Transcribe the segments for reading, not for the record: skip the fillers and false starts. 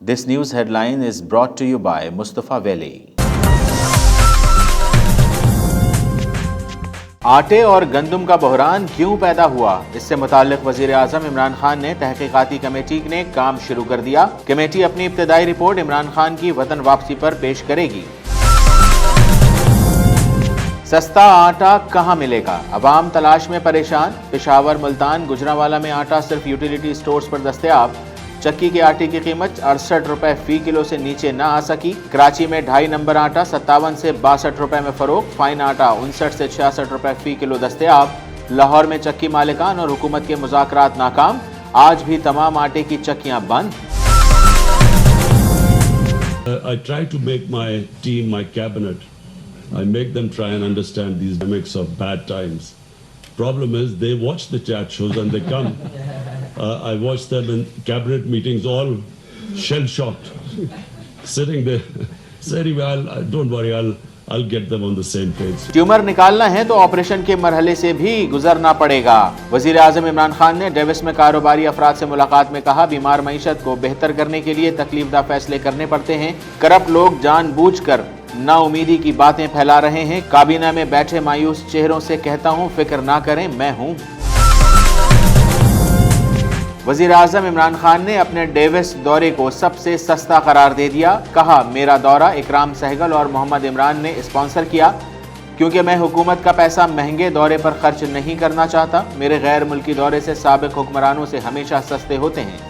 This news headline is brought to you by Mustafa Veli. आटे और गंदम का बहरान क्यों पैदा हुआ, इससे मुताल्लिक वजीर आजम इमरान खान ने तहकीकाती कमेटी ने काम शुरू कर दिया। कमेटी अपनी इब्तदाई रिपोर्ट इमरान खान की वतन वापसी पर पेश करेगी। सस्ता आटा कहां मिलेगा, अवाम तलाश में परेशान। पेशावर, मुल्तान, गुजरांवाला में आटा सिर्फ यूटिलिटी स्टोर्स पर दस्तयाब। चक्की के आटे की कीमत 68 रुपए फी किलो से नीचे न आ सकी। कराची में 2.5 नंबर आटा 57 से 62 रुपए में फरोख्त। फाइन आटा 59 से 66 रुपए फी किलो दस्तयाब। लाहौर में चक्की मालिकान और हुकूमत के मुज़ाकरात नाकाम, आज भी तमाम आटे की चक्कियां बंद। I try to make my team, my cabinet, I make them try and understand these dynamics of bad times. Problem is they watch the chat shows and they come. I watch them in cabinet meetings all shell-shocked, sitting there. So anyway, don't worry, I'll get them on the same page. Tumour निकालना है तो operation के मरहले से भी गुजरना पड़ेगा। वजीर आजम इमरान खान ने डेविस में कारोबारी अफराद से मुलाकात में कहा, बीमार मईशत को बेहतर करने के लिए तकलीफदा फैसले करने पड़ते हैं। करप्ट लोग जानबूझकर नाउमीदी की बातें फैला रहे हैं। काबीना में बैठे मायूस चेहरों से कहता हूं, फिक्र ना करें, मैं हूं। वजीर आजम इमरान खान ने अपने डेविस दौरे को सबसे सस्ता करार दे दिया। कहा, मेरा दौरा इकराम सहगल और मोहम्मद इमरान ने स्पॉन्सर किया, क्योंकि मैं हुकूमत का पैसा महंगे दौरे पर खर्च नहीं करना चाहता। मेरे गैर मुल्की दौरे से साबिक हुक्मरानों से हमेशा सस्ते होते हैं।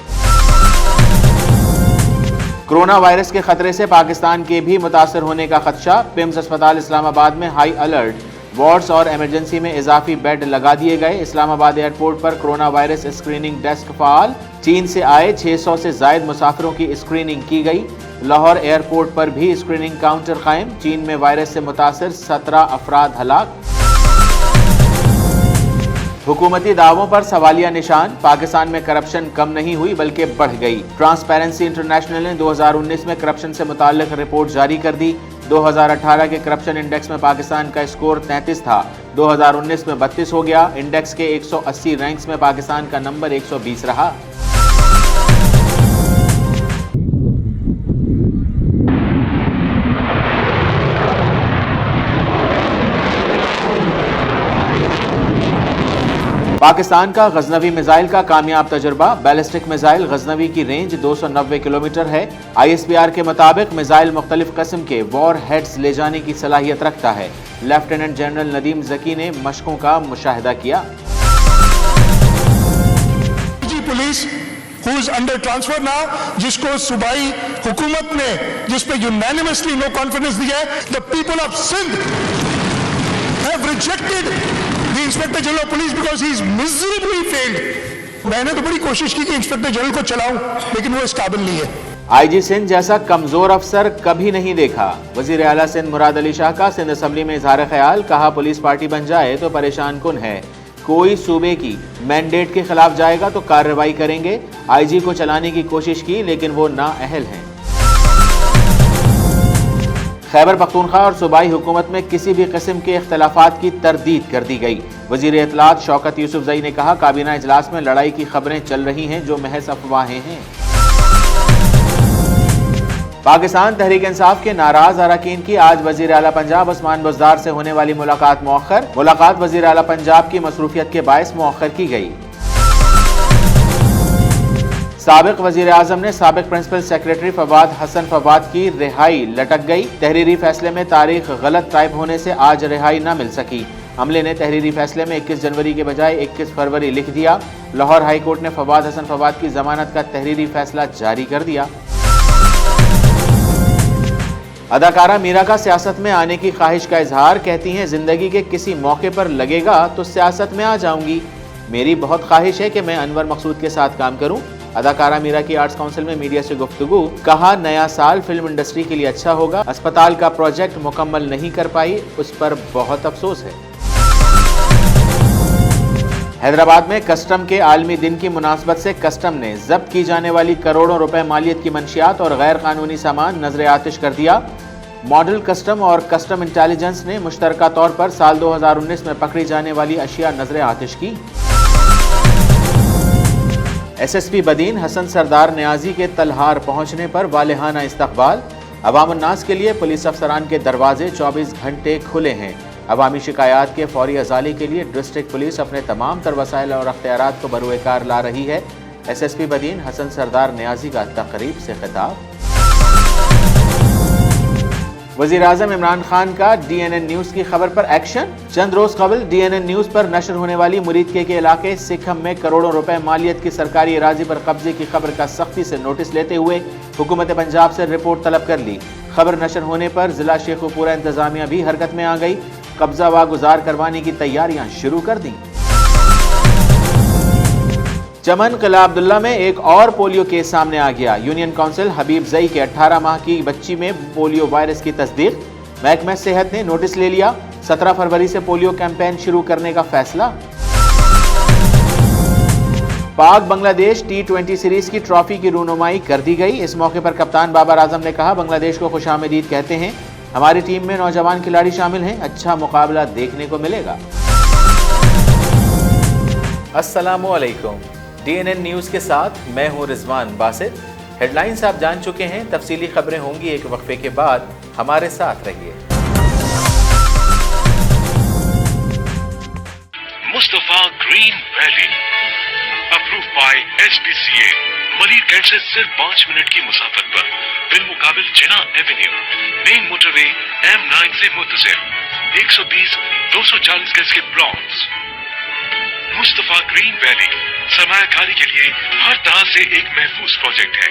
कोरोना वायरस के खतरे से पाकिस्तान के भी मुतासर होने का खदशा। पिम्स अस्पताल इस्लामाबाद में हाई अलर्ट, वार्ड्स और इमरजेंसी में इजाफी बेड लगा दिए गए। इस्लामाबाद एयरपोर्ट पर कोरोना वायरस स्क्रीनिंग डेस्क फाल। चीन से आए 600 से जायद मुसाफिरों की स्क्रीनिंग की गई। लाहौर एयरपोर्ट पर भी स्क्रीनिंग काउंटर कायम। चीन में वायरस से मुतासर 17 अफराद हलाक। हुकूमती दावों पर सवालिया निशान। पाकिस्तान में करप्शन कम नहीं हुई बल्कि बढ़ गई। ट्रांसपेरेंसी इंटरनेशनल ने 2019 में करप्शन से मुताल्लिक रिपोर्ट जारी कर दी। 2018 के करप्शन इंडेक्स में पाकिस्तान का स्कोर 33 था, 2019 में 32 हो गया। इंडेक्स के 180 रैंक्स में पाकिस्तान का नंबर 120 रहा। पाकिस्तान का गजनवी मिसाइल का कामयाब तजुर्बा। बैलिस्टिक मिसाइल गजनवी की रेंज 290 किलोमीटर है। ISPR के मुताबिक मिसाइल मुख्तलिफ किस्म के वॉर हेड्स ले जाने की सलाहियत रखता है। लेफ्टिनेंट जनरल नदीम जकी ने मशकों का मुशाहिदा किया। Police who is under transfer now, जिसको सूबाई हुकूमत ने जिस पे यूनानिमसली नो कॉन्फिडेंस दिया है, the people of Sindh have rejected the inspector general of police because he is miserably failed। मैंने तो बड़ी कोशिश की कि इंस्पेक्टर जनरल को चलाऊं, लेकिन वो इस काबिल नहीं है। IG सिंध जैसा कमजोर अफसर कभी नहीं देखा। वजीर आला सिंध मुराद अली शाह का सिंध असम्बली में इजहार ख्याल। कहा, पुलिस पार्टी बन जाए तो परेशान कुन है। कोई सूबे की मैंडेट के खिलाफ जाएगा तो कार्रवाई करेंगे। IG को चलाने की कोशिश की लेकिन वो नाअहल हैं। खैबर पख्तूनख्वा और सूबाई हुकूमत में किसी भी किस्म के इख्तलाफात की तरदीद कर दी गई। वजीर इत्तलात शौकत यूसुफजई ने कहा, काबीना इजलास में लड़ाई की खबरें चल रही हैं जो महज अफवाहें हैं। पाकिस्तान तहरीक इंसाफ के नाराज अरकान की आज वजीर आला पंजाब उस्मान बुज़दार से होने वाली मुलाकात मौखर। मुलाकात वजीर आला पंजाब की मसरूफियत के बायस मौखर की गई। साबिक वजीर आजम ने साबिक प्रिंसिपल सेक्रेटरी फवाद हसन फवाद की रिहाई लटक गई। तहरीरी फैसले में तारीख गलत टाइप होने से आज रिहाई न मिल सकी। अमले ने तहरीरी फैसले में 21 जनवरी के बजाय 21 फरवरी लिख दिया। लाहौर हाई कोर्ट ने फवाद हसन फवाद की जमानत का तहरीरी फैसला जारी कर दिया। अदाकारा मीरा का सियासत में आने की ख्वाहिश का इजहार। कहती हैं, जिंदगी के किसी मौके पर लगेगा तो सियासत में आ जाऊंगी। मेरी बहुत ख्वाहिश है कि मैं अनवर मकसूद के साथ काम करूं। अदाकारा मीरा की आर्ट्स काउंसिल में मीडिया से गुफ्तगू। कहा, नया साल फिल्म इंडस्ट्री के लिए अच्छा होगा। अस्पताल का प्रोजेक्ट मुकम्मल नहीं कर पाई, उस पर बहुत अफसोस है। हैदराबाद में कस्टम के आलमी दिन की मुनासबत से कस्टम ने जब्त की जाने वाली करोड़ों रुपए मालियत की मंशियात और गैर कानूनी सामान नजर आतिश कर दिया। मॉडल कस्टम और कस्टम इंटेलिजेंस ने मुश्तरका तौर पर साल 2019 में पकड़ी जाने वाली अशिया नजर आतिश की। SSP बदीन हसन सरदार न्याजी के तलहार पहुंचने पर वालिहाना इस्तकबाल। अवाम उन्नास के लिए पुलिस अफसरान के दरवाजे 24 घंटे खुले हैं। अवामी शिकायत के फौरी अजाली के लिए डिस्ट्रिक्ट पुलिस अपने तमाम तर वसाइल और अख्तियारात को बरूए कार ला रही है। SSP बदीन हसन सरदार न्याजी का तकरीब से खिताब। वज़ीर आज़म इमरान खान का DNN न्यूज़ की खबर पर एक्शन। चंद रोज कबल DNN न्यूज़ पर नशर होने वाली मुरीद के इलाके सिखम में करोड़ों रुपए मालियत की सरकारी अराजी पर कब्जे की खबर का सख्ती से नोटिस लेते हुए हुकूमत पंजाब से रिपोर्ट तलब कर ली। खबर नशर होने पर जिला शेखुपुरा इंतजामिया भी हरकत में आ गई। कब्जा वागुजार करवाने की तैयारियां शुरू कर दी। चमन किला अब्दुल्ला में एक और पोलियो केस सामने आ गया। यूनियन काउंसिल हबीब जई के 18 माह की बच्ची में पोलियो वायरस की तस्दीक। महकमा सेहत ने नोटिस ले लिया। 17 फरवरी से पोलियो कैंपेन शुरू करने का फैसला। पाक बांग्लादेश T20 सीरीज की ट्रॉफी की रूनुमाई कर दी गई। इस मौके पर कप्तान बाबर आजम ने कहा, बांग्लादेश को खुशामदीद कहते हैं। हमारी टीम में नौजवान खिलाड़ी शामिल हैं। अच्छा मुकाबला देखने को मिलेगा। अस्सलामु अलैकुम। DNN न्यूज़ के साथ मैं हूं रिजवान बासित। हेडलाइंस आप जान चुके हैं, तफसीली खबरें होंगी एक वक्फे के बाद। हमारे साथ रहिए। Mustafa Green Valley approve by SPCA। Malir cantt से सिर्फ 5 मिनट की मुसाफत पर बिलमुकाबिल Jinnah avenue, main motorway M9 से मुत्तसिल 120-240 गज के प्लॉट्स। मुस्तफा ग्रीन वैली सरमायाकारी के लिए हर तरह से एक महफूज प्रोजेक्ट है।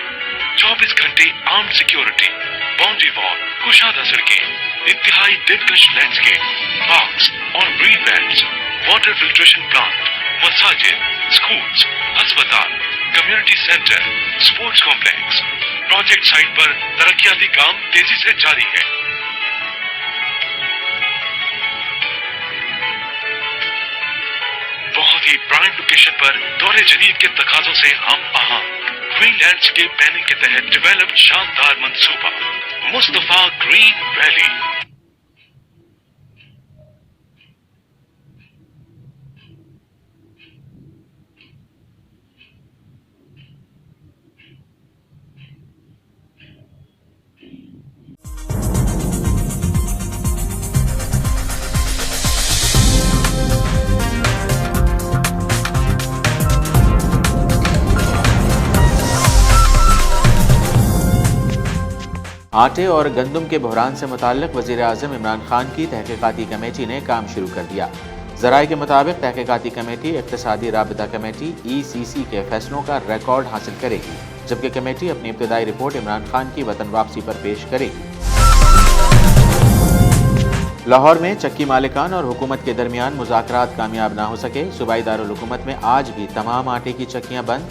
24 घंटे आर्म सिक्योरिटी, बाउंड्री वॉल, कुशादा सड़कें, इंतहाई दिलकश लैंडस्केप, पार्क्स और green belts, water filtration plant, मसाजिद, स्कूल्स, अस्पताल, community centre, sports complex. Project site पर तरक्याती काम तेजी से जारी है। बहुत ही प्राइम लोकेशन पर दौरे जदीद के तकाजों से हम आहा ग्रीन लैंडस्केप प्लानिंग के तहत डेवलप्ड शानदार मंसूबा मुस्तफा ग्रीन वैली। आटे और गंदम के बहरान से मुताल्लिक वज़ीर आज़म इमरान खान की तहकीकाती कमेटी ने काम शुरू कर दिया। ज़राए के मुताबिक तहकीकाती कमेटी इक़्तिसादी राबिता कमेटी ECC के फैसलों का रिकॉर्ड हासिल करेगी, जबकि कमेटी अपनी इब्तिदाई रिपोर्ट इमरान खान की वतन वापसी पर पेश करेगी। लाहौर में चक्की मालिकान और हुकूमत के दरमियान मुज़ाकरात कामयाब ना हो सके। सूबाई दारुल हुकूमत में आज भी तमाम आटे की चक्कियाँ बंद।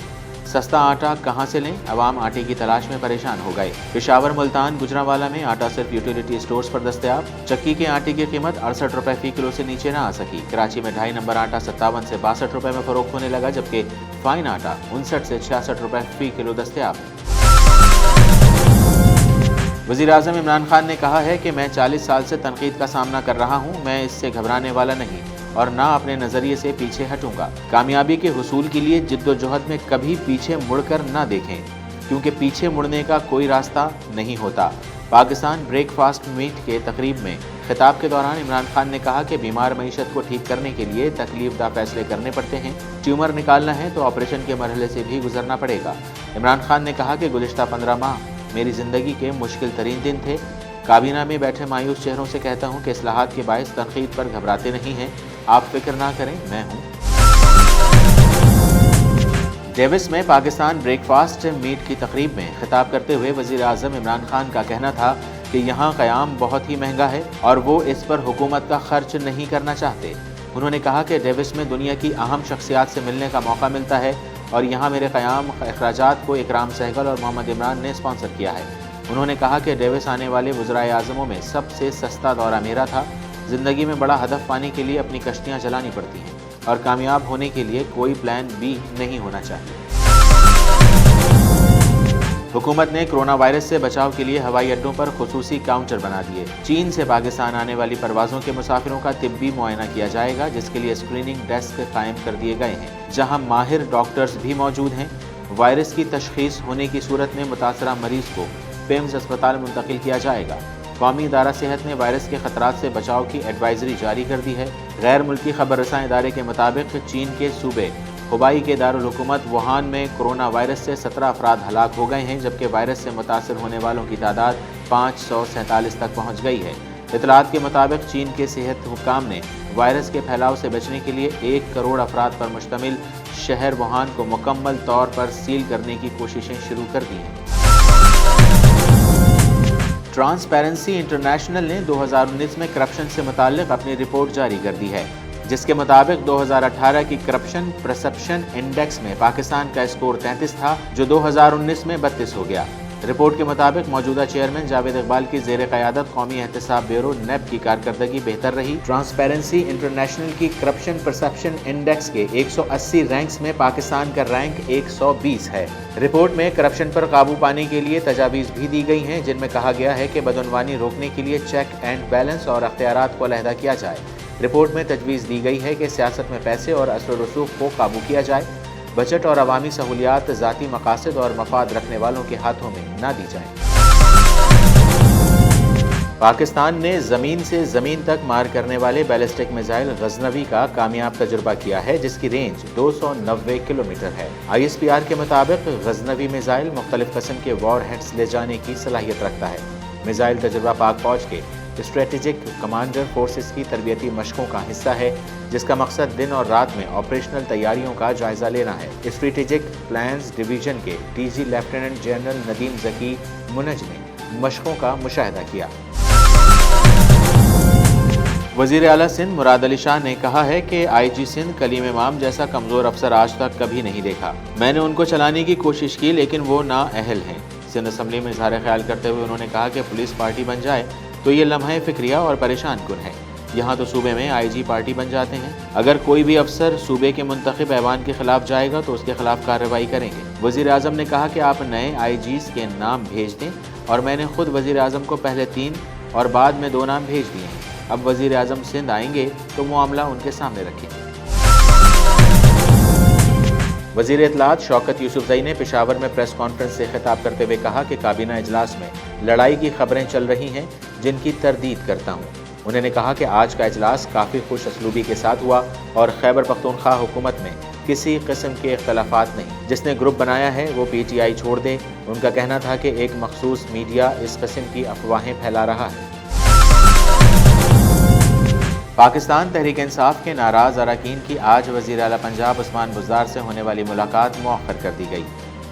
सस्ता आटा कहां से लें, अवाम आटे की तलाश में परेशान हो गए। पेशावर, मुल्तान, गुजरांवाला में आटा सिर्फ यूटिलिटी स्टोर्स पर दस्तयाब। चक्की के आटे की कीमत 68 रुपए फी किलो से नीचे ना आ सकी। कराची में 2.5 नंबर आटा 57 से 62 रुपए में फरोख्त होने लगा, जबकि फाइन आटा 59 से 66 रुपए फी किलो दस्तयाब है। वज़ीर आज़म इमरान खान ने कहा है कि मैं 40 साल से तनकीद का सामना कर रहा हूँ। मैं इससे घबराने वाला नहीं और ना अपने नज़रिए से पीछे हटूंगा। कामयाबी के हुसूल के लिए जिद्दोजहद में कभी पीछे मुड़कर ना देखें, क्योंकि पीछे मुड़ने का कोई रास्ता नहीं होता। पाकिस्तान ब्रेकफास्ट मीट के तकरीब में खिताब के दौरान इमरान खान ने कहा कि बीमार मईशत को ठीक करने के लिए तकलीफदा फैसले करने पड़ते हैं। ट्यूमर निकालना है तो ऑपरेशन के मरहले से भी गुजरना पड़ेगा। इमरान खान ने कहा कि गुज़िश्ता 15 माह मेरी ज़िंदगी के मुश्किल तरीन दिन थे। काबीना में बैठे मायूस चेहरों से कहता हूँ कि इस्लाहात के बायस तनकीद पर घबराते नहीं हैं। आप फिक्र ना करें, मैं हूँ। डेविस में पाकिस्तान ब्रेकफास्ट मीट की तकरीब में खिताब करते हुए वज़ीर आज़म इमरान खान का कहना था कि यहाँ क़याम बहुत ही महंगा है और वो इस पर हुकूमत का खर्च नहीं करना चाहते। उन्होंने कहा कि डेविस में दुनिया की अहम शख्सियात से मिलने का मौका मिलता है और यहाँ मेरे क़याम अखराजात को इकराम सहगल और मोहम्मद इमरान ने स्पॉन्सर किया है। उन्होंने कहा कि डेविस आने वाले वज़राए आज़मों में सबसे सस्ता दौरा मेरा था। ज़िंदगी में बड़ा हदफ पाने के लिए अपनी कश्तियाँ जलानी पड़ती हैं और कामयाब होने के लिए कोई प्लान बी नहीं होना चाहिए। हुकूमत ने कोरोना वायरस से बचाव के लिए हवाई अड्डों पर खुसूसी काउंटर बना दिए। चीन से पाकिस्तान आने वाली परवाज़ों के मुसाफिरों का तिब्बी मुआयना किया जाएगा, जिसके लिए स्क्रीनिंग डेस्क कायम कर दिए गए हैं, जहां माहिर डॉक्टर्स भी मौजूद हैं। वायरस की तशखीस होने की सूरत में मुतासरा मरीज को पेम्स अस्पताल मुंतकिल किया जाएगा। कौमी इदारा सेहत ने वायरस के खतरात से बचाव की एडवाइजरी जारी कर दी है। गैर मुल्की खबर रसां इदारे के मुताबिक चीन के सूबे हुबाई के दारुल हुकूमत वुहान में कोरोना वायरस से 17 अफराद हलाक हो गए हैं, जबकि वायरस से मुतासर होने वालों की तादाद 547 तक पहुँच गई है। इतलात के मुताबिक चीन के सेहत हुक्काम ने वायरस के फैलाव से बचने के लिए 1 करोड़ अफराद पर मुश्तमिल शहर वुहान को मुकम्मल तौर पर सील करने की कोशिशें शुरू कर दी हैं। ट्रांसपेरेंसी इंटरनेशनल ने 2019 में करप्शन से मुताल्लिक अपनी रिपोर्ट जारी कर दी है, जिसके मुताबिक 2018 की करप्शन परसेप्शन इंडेक्स में पाकिस्तान का स्कोर 33 था, जो 2019 में 32 हो गया। रिपोर्ट के मुताबिक मौजूदा चेयरमैन जावेद इकबाल की ज़ेर क़यादत कौमी एहतसाब ब्यूरो नेब की कारकर्दगी बेहतर रही। ट्रांसपेरेंसी इंटरनेशनल की करप्शन परसेप्शन इंडेक्स के 180 रैंक्स में पाकिस्तान का रैंक 120 है। रिपोर्ट में करप्शन पर काबू पाने के लिए तजावीज़ भी दी गई हैं, जिनमें कहा गया है कि बदउनवानी रोकने के लिए चेक एंड बैलेंस और अख्तियारात को अलहदा किया जाए। रिपोर्ट में तजवीज़ दी गई है कि सियासत में पैसे और असर रसूख को काबू किया जाए। बजट और अवामी सहूलियात ज़ाती मकासद और मफाद रखने वालों के हाथों में ना दी जाए। पाकिस्तान ने ज़मीन से ज़मीन तक मार करने वाले बैलिस्टिक मिसाइल गजनवी का कामयाब तजुर्बा किया है, जिसकी रेंज 290 किलोमीटर है। ISPR के मुताबिक गजनवी मिसाइल मुख्तलिफ किस्म के वॉर हेड्स ले जाने की सलाहियत रखता है। मिसाइल तजुर्बा पाक फौज के स्ट्रेटेजिक कमांडर फोर्सेस की तरबियती मशकों का हिस्सा है, जिसका मकसद दिन और रात में ऑपरेशनल तैयारियों का जायजा लेना है। स्ट्रेटेजिक प्लान्स डिवीजन के DG lieutenant general Nadeem Zaki Munaj ने मशकों का मुशाहिदा किया। वज़ीर आला सिंध मुराद अली शाह ने कहा है कि IG सिंध कलीम इमाम जैसा कमज़ोर अफसर आज तक कभी नहीं देखा। मैंने उनको चलाने की कोशिश की, लेकिन वो नाअहल हैं। सिंध असम्बली में इज़हार ख्याल करते हुए उन्होंने कहा कि पुलिस पार्टी बन जाए तो ये लम्हा फिक्रिया और परेशान कुन है। यहाँ तो सूबे में IG पार्टी बन जाते हैं। अगर कोई भी अफसर सूबे के मुंतखब ऐवान के खिलाफ जाएगा तो उसके खिलाफ कार्रवाई करेंगे। वज़ीर आज़म ने कहा कि आप नए IGs के नाम भेज दें, और मैंने खुद वज़ीर आज़म को पहले 3 और बाद में 2 नाम भेज दिए हैं। अब वज़ीर आज़म सिंध आएंगे तो मामला उनके सामने रखेंगे। वज़ीर इत्तलात शौकत यूसुफज़ई ने पेशावर में प्रेस कॉन्फ्रेंस से खिताब करते हुए कहा कि काबीना इजलास में लड़ाई की खबरें चल रही हैं, जिनकी तरदीद करता हूँ। उन्होंने कहा कि आज का इजलास काफ़ी खुश असलूबी के साथ हुआ और खैबर पख्तूनख्वा हुकूमत में किसी किस्म के इख्तलाफात नहीं। जिसने ग्रुप बनाया है वो PTI छोड़ दे। उनका कहना था कि एक मखसूस मीडिया इस किस्म की अफवाहें फैला रहा है। पाकिस्तान तहरीक इंसाफ के नाराज़ अरकान की आज वज़ीर आला पंजाब उस्मान बुज़दार से होने वाली मुलाकात मौखर कर दी गई।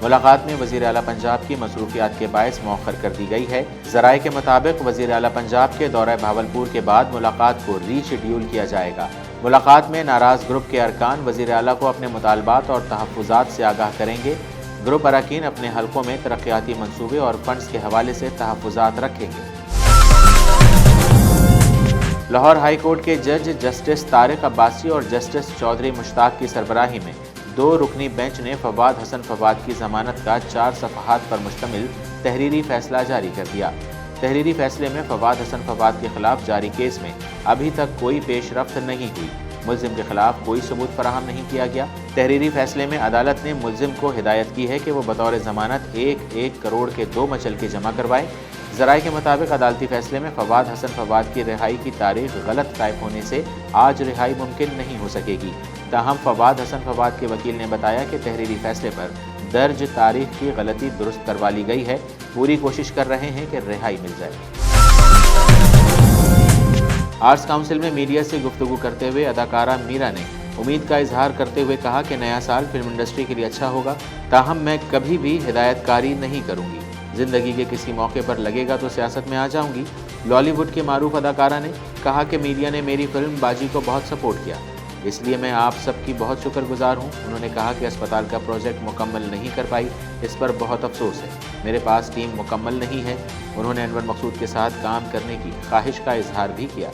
मुलाकात में वज़ीर आला पंजाब की मसरूफियात के बायस मौखर कर दी गई है। ज़राए के मुताबिक वज़ीर आला पंजाब के दौरे भावलपुर के बाद मुलाकात को रीशेड्यूल किया जाएगा। मुलाकात में नाराज़ ग्रुप के अरकान वज़ीर आला को अपने मुतालबात और तहफ़्फ़ुज़ात से आगाह करेंगे। ग्रुप अरकान अपने हलकों में तरक्याती मंसूबे और फंड्स के हवाले से तहफ़्फ़ुज़ात रखेंगे। लाहौर हाई कोर्ट के जज जस्टिस तारिक अब्बासी और जस्टिस चौधरी मुश्ताक की सरबराही में 2 रुकनी बेंच ने फवाद हसन फवाद की ज़मानत का 4 सफ़हात पर मुश्तमिल तहरीरी फैसला जारी कर दिया। तहरीरी फैसले में फवाद हसन फवाद के खिलाफ जारी केस में अभी तक कोई पेशरफ्त नहीं हुई। मुल्ज़िम के खिलाफ कोई सबूत फराहम नहीं किया गया। तहरीरी फैसले में अदालत ने मुल्ज़िम को हिदायत की है कि वो बतौर ज़मानत 1 करोड़ के 2 मचलके जमा करवाए। ज़राए के मुताबिक अदालती फैसले में फवाद हसन फवाद की रिहाई की तारीख गलत टाइप होने से आज रिहाई मुमकिन नहीं हो सकेगी। ताहम फवाद हसन फवाद के वकील ने बताया कि तहरीरी फैसले पर दर्ज तारीख की गलती दुरुस्त करवा ली गई है। पूरी कोशिश कर रहे हैं कि रिहाई मिल जाए। आर्ट्स काउंसिल में मीडिया से गुफ्तगू करते हुए अदाकारा मीरा ने उम्मीद का इजहार करते हुए कहा कि नया साल फिल्म इंडस्ट्री के लिए अच्छा होगा। ताहम मैं कभी भी हिदायतकारी नहीं करूँगी। ज़िंदगी के किसी मौके पर लगेगा तो सियासत में आ जाऊंगी। लॉलीवुड के मारूफ अदाकारा ने कहा कि मीडिया ने मेरी फिल्म बाजी को बहुत सपोर्ट किया, इसलिए मैं आप सबकी बहुत शुक्रगुजार हूं। उन्होंने कहा कि अस्पताल का प्रोजेक्ट मुकम्मल नहीं कर पाई, इस पर बहुत अफसोस है। मेरे पास टीम मुकम्मल नहीं है। उन्होंने अनवर मकसूद के साथ काम करने की ख्वाहिश का इजहार भी किया।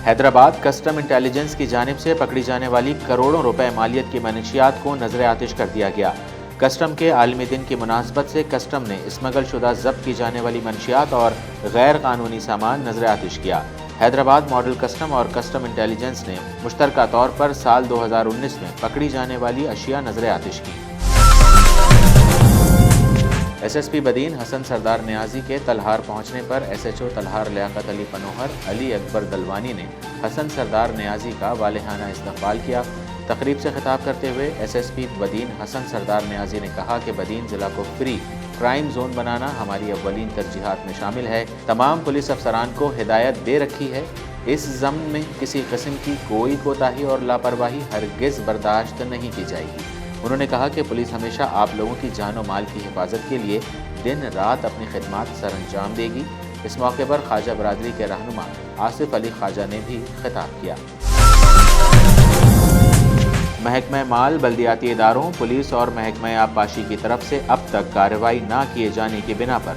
हैदराबाद कस्टम इंटेलिजेंस की जानिब से पकड़ी जाने वाली करोड़ों रुपए मालियत की मनशियात को नजर आतिश कर दिया गया। कस्टम के आलमी दिन की मुनासबत से कस्टम ने स्मगल शुदा जब्त की जाने वाली मनशियात और गैर कानूनी सामान नजर आतिश किया। حیدرآباد ماڈل کسٹم اور کسٹم انٹیلیجنس نے مشترکہ طور پر سال 2019 میں پکڑی جانے والی اشیاء نظر آتش کی۔ ایس ایس پی بدین حسن سردار نیازی کے تلہار پہنچنے پر S H O Talhar Liaquat Ali پنوہر علی اکبر دلوانی نے حسن سردار نیازی کا والہانہ استقبال کیا۔ تقریب سے خطاب کرتے ہوئے ایس ایس پی بدین حسن سردار نیازی نے کہا کہ بدین ضلع کو فری کرائم زون بنانا ہماری اولین ترجیحات میں شامل ہے۔ تمام پولیس افسران کو ہدایت دے رکھی ہے، اس ضمن میں کسی قسم کی کوئی کوتاہی اور لاپرواہی ہرگز برداشت نہیں کی جائے گی۔ انہوں نے کہا کہ پولیس ہمیشہ آپ لوگوں کی جان و مال کی حفاظت کے لیے دن رات اپنی خدمات سر انجام دے گی۔ اس موقع پر خواجہ برادری کے رہنما آصف علی خواجہ نے بھی خطاب کیا۔ محکمہ مال، بلدیاتی اداروں، پولیس اور محکمہ آبپاشی کی طرف سے اب تک کارروائی نہ کیے جانے کی بنا پر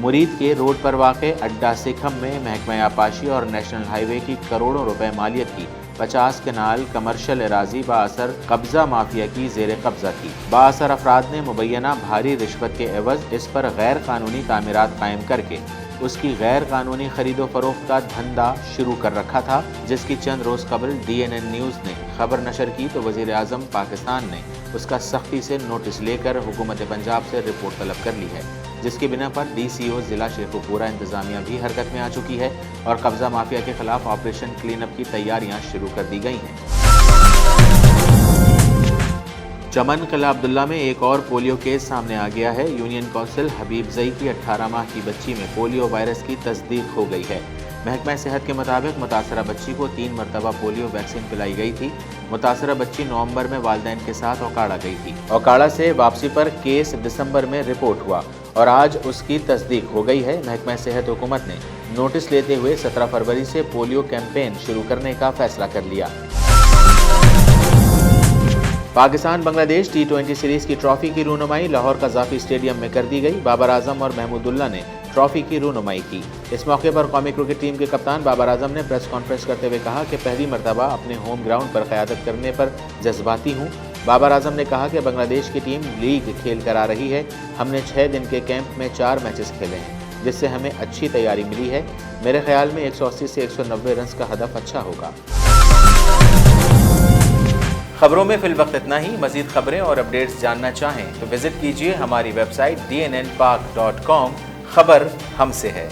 مرید کے روڈ پر واقع اڈا سکھم میں محکمہ آبپاشی اور نیشنل ہائی وے کی کروڑوں روپے مالیت کی 50 کنال کمرشل اراضی بااثر قبضہ مافیا کی زیر قبضہ کی۔ بااثر افراد نے مبینہ بھاری رشوت کے عوض اس پر غیر قانونی تعمیرات قائم کر کے اس کی غیر قانونی خرید و فروخت کا دھندا شروع کر رکھا تھا، جس کی چند روز قبل DNN نیوز نے خبر نشر کی تو وزیر اعظم پاکستان نے اس کا سختی سے نوٹس لے کر حکومت پنجاب سے رپورٹ طلب کر لی ہے، جس کی بنا پر DCO ضلع شیخوپورہ انتظامیہ بھی حرکت میں آ چکی ہے اور قبضہ مافیا کے خلاف آپریشن کلین اپ کی تیاریاں شروع کر دی گئی ہیں۔ چمن قلعہ عبداللہ میں ایک اور پولیو کیس سامنے آ گیا ہے۔ یونین کونسل حبیب زئی کی 18 ماہ کی بچی میں پولیو وائرس کی تصدیق ہو گئی ہے۔ محکمہ صحت کے مطابق متاثرہ بچی کو 3 مرتبہ پولیو ویکسین پلائی گئی تھی۔ متاثرہ بچی نومبر میں والدین کے ساتھ اوکاڑا گئی تھی۔ اوکاڑا سے واپسی پر کیس دسمبر میں رپورٹ ہوا اور آج اس کی تصدیق ہو گئی ہے۔ محکمہ صحت حکومت نے نوٹس لیتے ہوئے 17 فروری سے پولیو کیمپین شروع کرنے کا فیصلہ کر لیا۔ پاکستان بنگلہ دیش T20 سیریز کی ٹرافی کی رونمائی لاہور قذافی اسٹیڈیم میں کر دی گئی۔ بابر اعظم اور محمود اللہ نے ٹرافی کی رونمائی کی۔ اس موقع پر قومی کرکٹ ٹیم کے کپتان بابر اعظم نے پریس کانفرنس کرتے ہوئے کہا کہ پہلی مرتبہ اپنے ہوم گراؤنڈ پر قیادت کرنے پر جذباتی ہوں۔ بابر اعظم نے کہا کہ بنگلہ دیش کی ٹیم لیگ کھیل کر آ رہی ہے۔ ہم نے 6 دن کے کیمپ میں 4 میچز کھیلے ہیں، جس سے ہمیں اچھی تیاری ملی ہے۔ میرے خیال میں 180 سے 190 رنز کا ہدف اچھا ہوگا۔ خبروں میں فی الوقت اتنا ہی۔ مزید خبریں اور اپڈیٹس جاننا چاہیں تو وزٹ کیجیے ہماری ویب سائٹ dnnpak.com۔ خبر ہم سے ہے۔